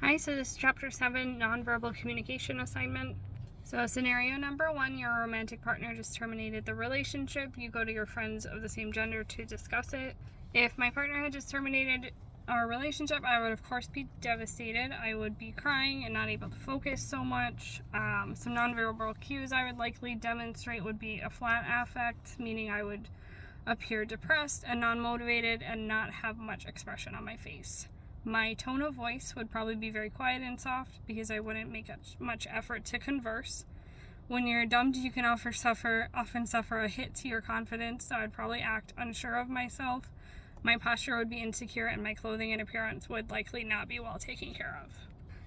Hi, so this is Chapter 7, Nonverbal Communication Assignment. So scenario number 1, your romantic partner just terminated the relationship. You go to your friends of the same gender to discuss it. If my partner had just terminated our relationship, I would of course be devastated. I would be crying and not able to focus so much. Some nonverbal cues I would likely demonstrate would be a flat affect, meaning I would appear depressed and non-motivated and not have much expression on my face. My tone of voice would probably be very quiet and soft because I wouldn't make much effort to converse. When you're dumped, you can often suffer a hit to your confidence, so I'd probably act unsure of myself. My posture would be insecure and my clothing and appearance would likely not be well taken care of.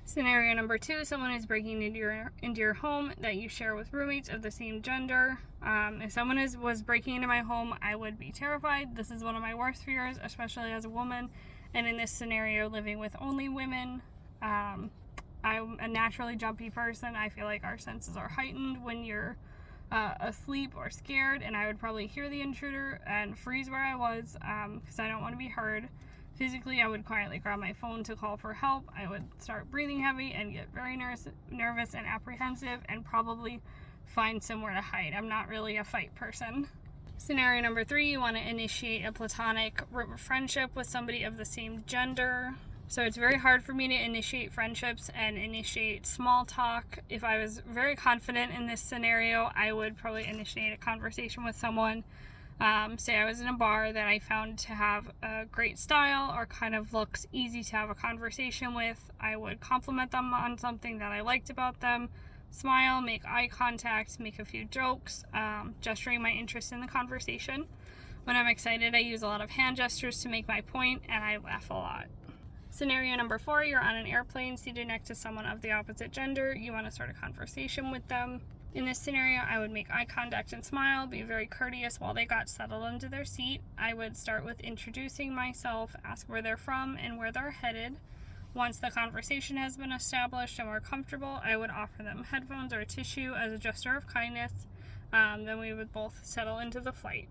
Scenario number 2, someone is breaking into your home that you share with roommates of the same gender. If someone was breaking into my home, I would be terrified. This is one of my worst fears, especially as a woman. And in this scenario, living with only women, I'm a naturally jumpy person. I feel like our senses are heightened when you're asleep or scared, and I would probably hear the intruder and freeze where I was because I don't want to be heard. Physically, I would quietly grab my phone to call for help. I would start breathing heavy and get very nervous and apprehensive and probably find somewhere to hide. I'm not really a fight person. Scenario number 3, you want to initiate a platonic friendship with somebody of the same gender. So it's very hard for me to initiate friendships and initiate small talk. If I was very confident in this scenario, I would probably initiate a conversation with someone. Say I was in a bar that I found to have a great style or kind of looks easy to have a conversation with. I would compliment them on something that I liked about them, smile, make eye contact, make a few jokes, gesturing my interest in the conversation. When I'm excited, I use a lot of hand gestures to make my point, and I laugh a lot. Scenario number 4, you're on an airplane seated next to someone of the opposite gender. You want to start a conversation with them. In this scenario, I would make eye contact and smile, be very courteous while they got settled into their seat. I would start with introducing myself, ask where they're from and where they're headed. Once the conversation has been established and we're comfortable, I would offer them headphones or a tissue as a gesture of kindness. Then we would both settle into the flight.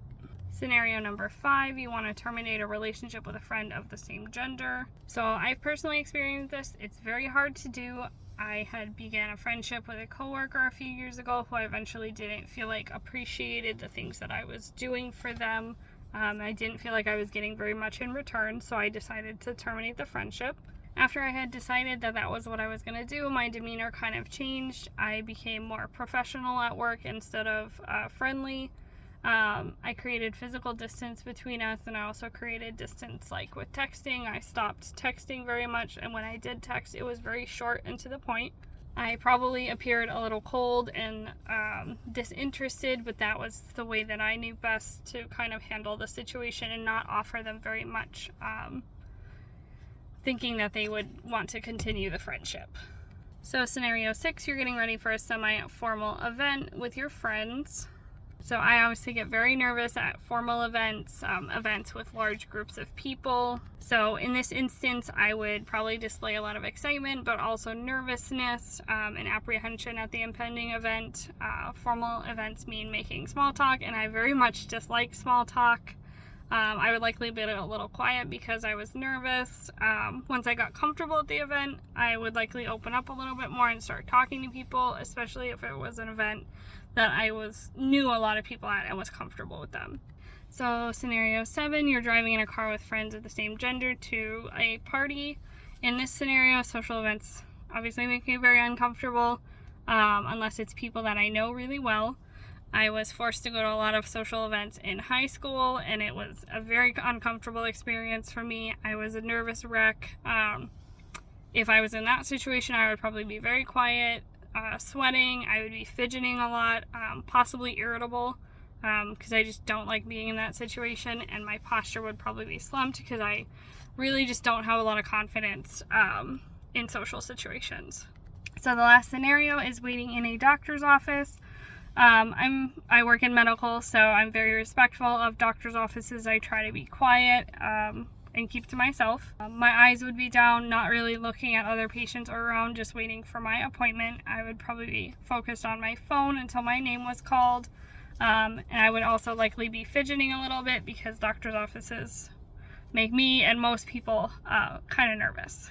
Scenario number 5, you want to terminate a relationship with a friend of the same gender. So I've personally experienced this. It's very hard to do. I had began a friendship with a coworker a few years ago who I eventually didn't feel like appreciated the things that I was doing for them. I didn't feel like I was getting very much in return, so I decided to terminate the friendship. After I had decided that that was what I was going to do, my demeanor kind of changed. I became more professional at work instead of friendly. I created physical distance between us, and I also created distance like with texting. I stopped texting very much, and when I did text, it was very short and to the point. I probably appeared a little cold and disinterested, but that was the way that I knew best to kind of handle the situation and not offer them very much, thinking that they would want to continue the friendship. So scenario 6, you're getting ready for a semi-formal event with your friends. So I obviously get very nervous at formal events, events with large groups of people. So in this instance, I would probably display a lot of excitement, but also nervousness and apprehension at the impending event. Formal events mean making small talk, and I very much dislike small talk. I would likely be a little quiet because I was nervous. Once I got comfortable at the event, I would likely open up a little bit more and start talking to people, especially if it was an event that I knew a lot of people at and was comfortable with them. So scenario 7, you're driving in a car with friends of the same gender to a party. In this scenario, social events obviously make me very uncomfortable unless it's people that I know really well. I was forced to go to a lot of social events in high school, and it was a very uncomfortable experience for me. I was a nervous wreck. If I was in that situation, I would probably be very quiet, sweating. I would be fidgeting a lot, possibly irritable, because I just don't like being in that situation, and my posture would probably be slumped because I really just don't have a lot of confidence in social situations. So the last scenario is waiting in a doctor's office. I work in medical, so I'm very respectful of doctor's offices. I try to be quiet and keep to myself. My eyes would be down, not really looking at other patients or around, just waiting for my appointment. I would probably be focused on my phone until my name was called, and I would also likely be fidgeting a little bit because doctor's offices make me and most people kind of nervous.